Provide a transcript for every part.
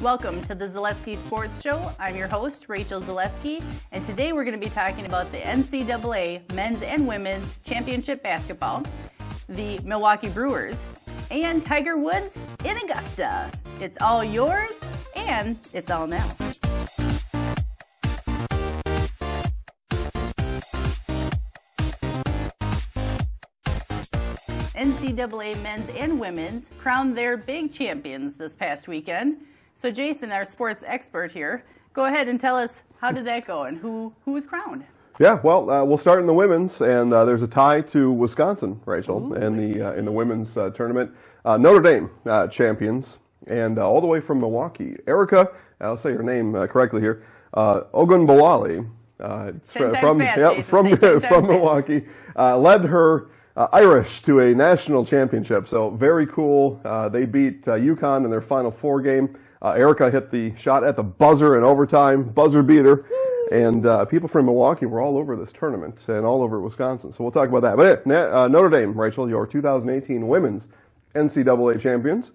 Welcome to the Zaleski Sports Show. I'm your host, Rachel Zaleski, and today we're going to be talking about the NCAA men's and women's championship basketball, the Milwaukee Brewers, and Tiger Woods in Augusta. It's all yours, and it's all now. NCAA men's and women's crowned their big champions this past weekend. So Jason, our sports expert here, go ahead and tell us how did that go and who was crowned? Yeah, well, we'll start in the women's, and there's a tie to Wisconsin, Rachel, in the women's tournament. Notre Dame champions, and all the way from Milwaukee. Erica, I'll say her name correctly here, Ogunbowale, from Milwaukee, led her Irish to a national championship. So very cool. They beat UConn in their Final Four game. Erica hit the shot at the buzzer in overtime, buzzer beater. And people from Milwaukee were all over this tournament and all over Wisconsin. So we'll talk about that. But Notre Dame, Rachel, your 2018 women's NCAA champions.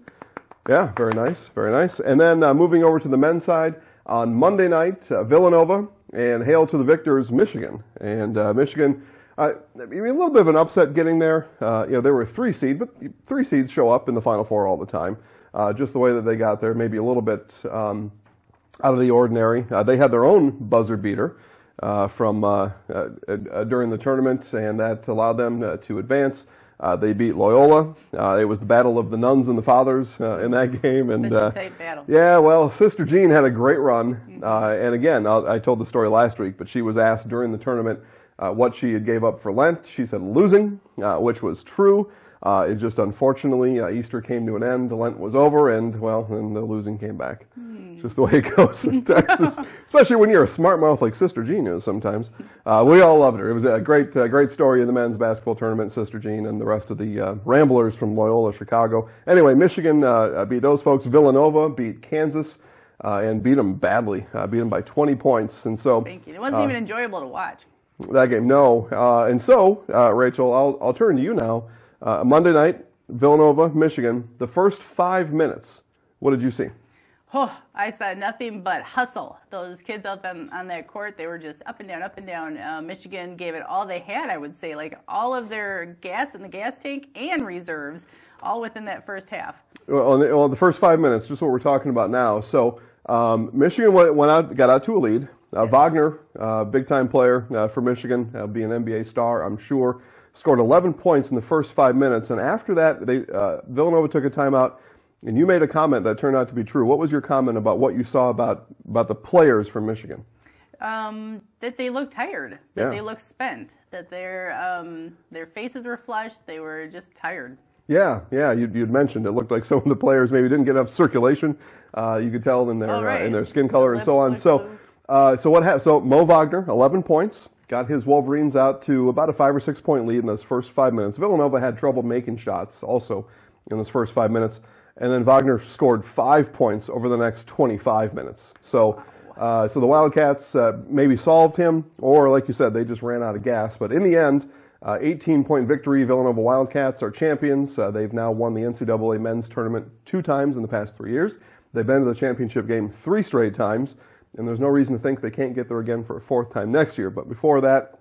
Yeah, very nice, very nice. And then moving over to the men's side, on Monday night, Villanova and hail to the victors, Michigan. And Michigan, a little bit of an upset getting there. They were a 3 seed, but 3 seeds show up in the Final Four all the time. Just the way that they got there, maybe a little bit out of the ordinary. They had their own buzzer beater from during the tournament, and that allowed them to advance. They beat Loyola. It was the battle of the nuns and the fathers in that game. And such a tight battle. Yeah, well, Sister Jean had a great run. And again, I told the story last week, but she was asked during the tournament what she had gave up for Lent. She said losing, which was true. It just unfortunately, Easter came to an end, Lent was over, and well, then the losing came back. Just the way it goes in Texas, especially when you're a smart mouth like Sister Jean is sometimes. We all loved her. It was a great story in the men's basketball tournament, Sister Jean and the rest of the Ramblers from Loyola, Chicago. Anyway, Michigan beat those folks. Villanova beat Kansas and beat them badly, beat them by 20 points. And so it wasn't even enjoyable to watch. That game, no. And so, Rachel, I'll turn to you now. Monday night, Villanova, Michigan, the first 5 minutes, what did you see? Oh, I saw nothing but hustle. Those kids out on that court, they were just up and down, up and down. Michigan gave it all they had, I would say, like all of their gas in the gas tank and reserves, all within that first half. Well, the first 5 minutes, just what we're talking about now. So Michigan got out to a lead. Wagner, big-time player for Michigan, be an NBA star, I'm sure, scored 11 points in the first 5 minutes. And after that, Villanova took a timeout, and you made a comment that turned out to be true. What was your comment about what you saw about the players from Michigan? That they looked tired, that they looked spent, that their faces were flushed, they were just tired. Yeah, you'd mentioned it looked like some of the players maybe didn't get enough circulation. You could tell in their skin color and so on. So what happened? So Mo Wagner, 11 points, got his Wolverines out to about a 5 or 6 point lead in those first 5 minutes. Villanova had trouble making shots also in those first 5 minutes, and then Wagner scored 5 points over the next 25 minutes. So the Wildcats maybe solved him, or like you said, they just ran out of gas. But in the end, 18-point victory. Villanova Wildcats are champions. They've now won the NCAA men's tournament 2 times in the past 3 years. They've been to the championship game 3 straight times, and there's no reason to think they can't get there again for a 4th time next year. But before that,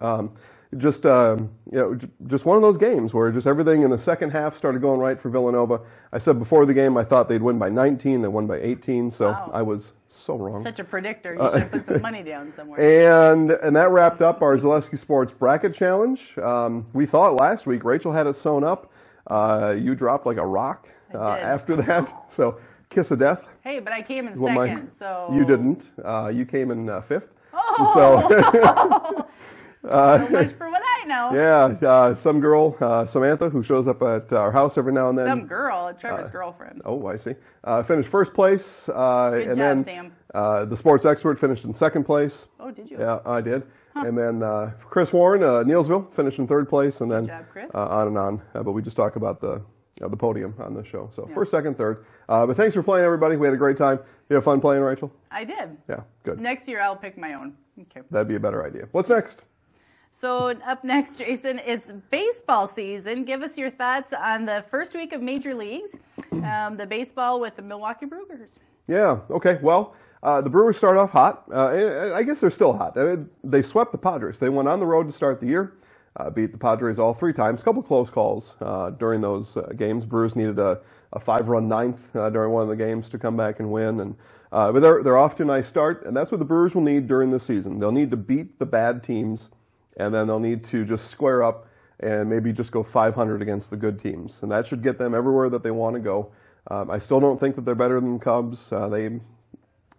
just one of those games where just everything in the second half started going right for Villanova. I said before the game I thought they'd win by 19. They won by 18, so wow. I was so wrong. Such a predictor. You should have put some money down somewhere. And that wrapped up our Zaleski Sports Bracket Challenge. We thought last week Rachel had it sewn up. You dropped like a rock after that. So kiss of death. Hey, but I came in second, so... You didn't. You came in 5th. Oh! So much for what I know. Yeah, some girl, Samantha, who shows up at our house every now and then. Some girl, Trevor's girlfriend. Oh, I see. Finished 1st place. Good job, Sam. The sports expert finished in 2nd place. Oh, did you? Yeah, I did. Huh. And then Chris Warren, Neilsville, finished in 3rd place. And then good job, Chris. On and on. But we just talk about the podium on the show. So 1st, 2nd, 3rd. But thanks for playing, everybody. We had a great time. You have fun playing, Rachel? I did. Yeah, good. Next year, I'll pick my own. Okay. That'd be a better idea. What's next? So up next, Jason, it's baseball season. Give us your thoughts on the first week of major leagues, the baseball with the Milwaukee Brewers. Yeah, okay. Well, the Brewers start off hot. I guess they're still hot. They swept the Padres. They went on the road to start the year, beat the Padres all 3 times. A couple close calls during those games. Brewers needed a 5-run ninth during one of the games to come back and win. But they're off to a nice start, and that's what the Brewers will need during the season. They'll need to beat the bad teams, and then they'll need to just square up and maybe just go 500 against the good teams. And that should get them everywhere that they want to go. I still don't think that they're better than the Cubs.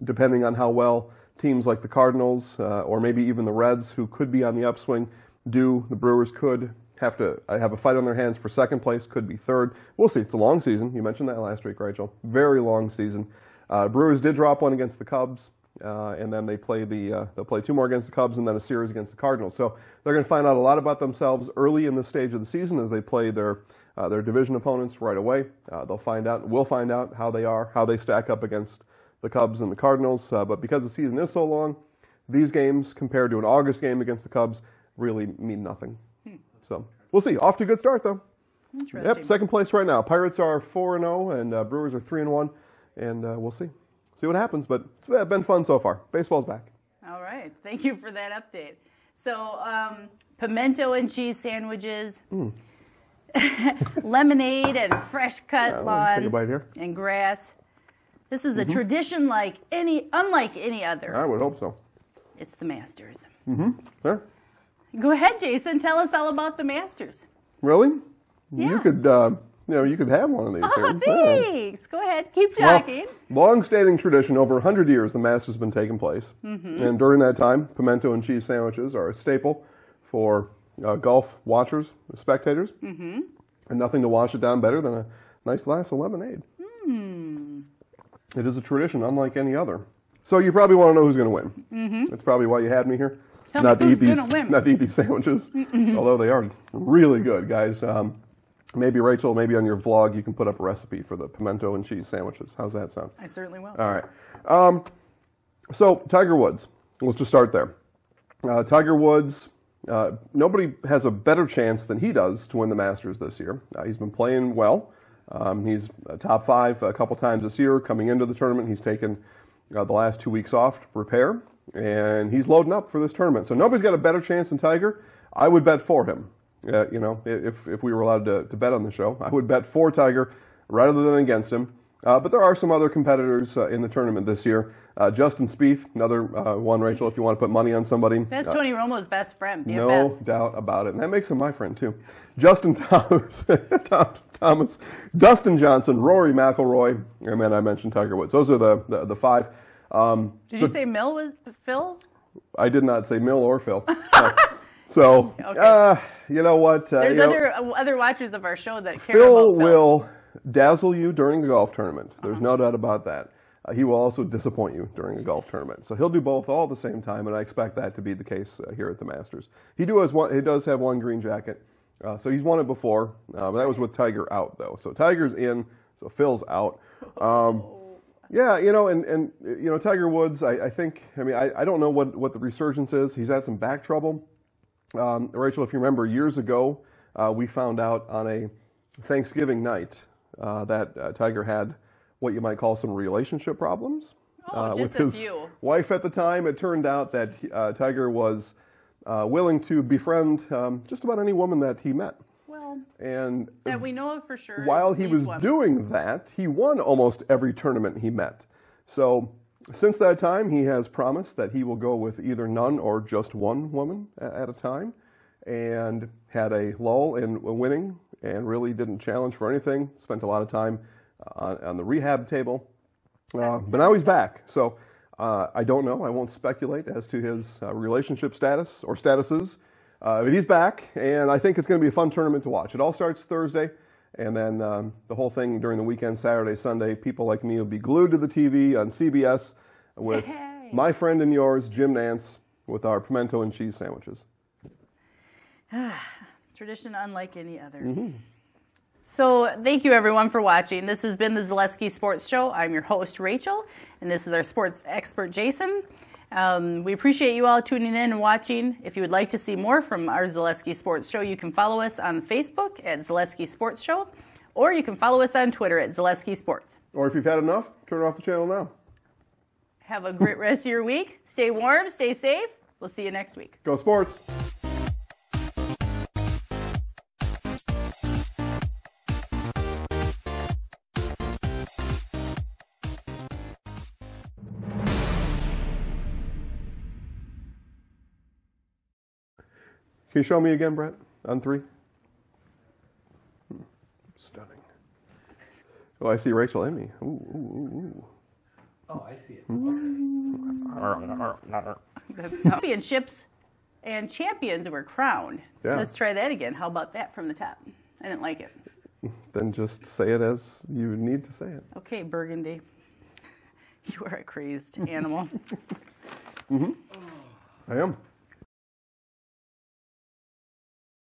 Depending on how well teams like the Cardinals or maybe even the Reds, who could be on the upswing, do, the Brewers could have a fight on their hands for second place, could be third. We'll see. It's a long season. You mentioned that last week, Rachel. Very long season. Brewers did drop one against the Cubs, and then they'll play 2 more against the Cubs and then a series against the Cardinals. So they're going to find out a lot about themselves early in the stage of the season as they play their division opponents right away. We'll find out how they are, how they stack up against the Cubs and the Cardinals. But because the season is so long, these games compared to an August game against the Cubs really mean nothing. So we'll see. Off to a good start, though. Interesting. Yep, second place right now. Pirates are 4-0, and Brewers are 3-1, and we'll see what happens. But it's been fun so far. Baseball's back. All right. Thank you for that update. So pimento and cheese sandwiches, lemonade and fresh cut lawns take a bite here. and grass. This is a tradition unlike any other. I would hope so. It's the Masters. Sure. Go ahead, Jason. Tell us all about the Masters. Really? Yeah. You could, you could have one of these. Oh, here. thanks. Go ahead. Keep talking. Well, long-standing tradition. Over 100 years, the Masters has been taking place. And during that time, pimento and cheese sandwiches are a staple for golf watchers, spectators. And nothing to wash it down better than a nice glass of lemonade. It is a tradition unlike any other. So you probably want to know who's going to win. That's probably why you had me here. Not to eat these sandwiches, although they are really good, guys. Maybe, Rachel, maybe on your vlog you can put up a recipe for the pimento and cheese sandwiches. How's that sound? I certainly will. All right. So Tiger Woods. Let's just start there. Tiger Woods, nobody has a better chance than he does to win the Masters this year. He's been playing well. He's top 5 a couple times this year. Coming into the tournament, he's taken the last 2 weeks off to prepare, and he's loading up for this tournament. So nobody's got a better chance than Tiger. I would bet for him. If we were allowed to bet on the show, I would bet for Tiger rather than against him. But there are some other competitors in the tournament this year. Justin Spieth, another one, Rachel, if you want to put money on somebody. That's Tony Romo's best friend. No doubt about it. And that makes him my friend, too. Justin Thomas, Dustin Johnson, Rory McIlroy, and then I mentioned Tiger Woods. Those are the 5. Did you say Mill was Phil? I did not say Mill or Phil. So, okay. You know what? There's other watchers of our show that care Phil about Phil. will dazzle you during the golf tournament. There's no doubt about that. He will also disappoint you during a golf tournament. So he'll do both all at the same time, and I expect that to be the case here at the Masters. He does have one green jacket, so he's won it before. But that was with Tiger out, though. So Tiger's in, so Phil's out. Yeah, and Tiger Woods, I think, I don't know what the resurgence is. He's had some back trouble. Rachel, if you remember, years ago, we found out on a Thanksgiving night that Tiger had what you might call some relationship problems with his wife at the time. It turned out that Tiger was willing to befriend just about any woman that he met. Well, and that we know of for sure. While he was doing that, he won almost every tournament he met. So since that time, he has promised that he will go with either none or just one woman at a time, and had a lull in winning and really didn't challenge for anything. Spent a lot of time on the rehab table. But now he's back. So I don't know. I won't speculate as to his relationship status or statuses. But he's back, and I think it's going to be a fun tournament to watch. It all starts Thursday, and then the whole thing during the weekend, Saturday, Sunday, people like me will be glued to the TV on CBS with my friend and yours, Jim Nance, with our pimento and cheese sandwiches. Tradition unlike any other. So thank you, everyone, for watching. This has been the Zaleski Sports Show. I'm your host, Rachel, and this is our sports expert, Jason. We appreciate you all tuning in and watching. If you would like to see more from our Zaleski Sports Show, you can follow us on Facebook at Zaleski Sports Show, or you can follow us on Twitter at Zaleski Sports. Or if you've had enough, turn off the channel now. Have a great rest of your week. Stay warm, stay safe. We'll see you next week. Go Sports! Can you show me again, Brett? On 3? Stunning. Oh, I see Rachel and me. Ooh, ooh, ooh, ooh. Oh, I see it. The championships and champions were crowned. Yeah. Let's try that again. How about that from the top? I didn't like it. Then just say it as you need to say it. Okay, Burgundy. You are a crazed animal. I am.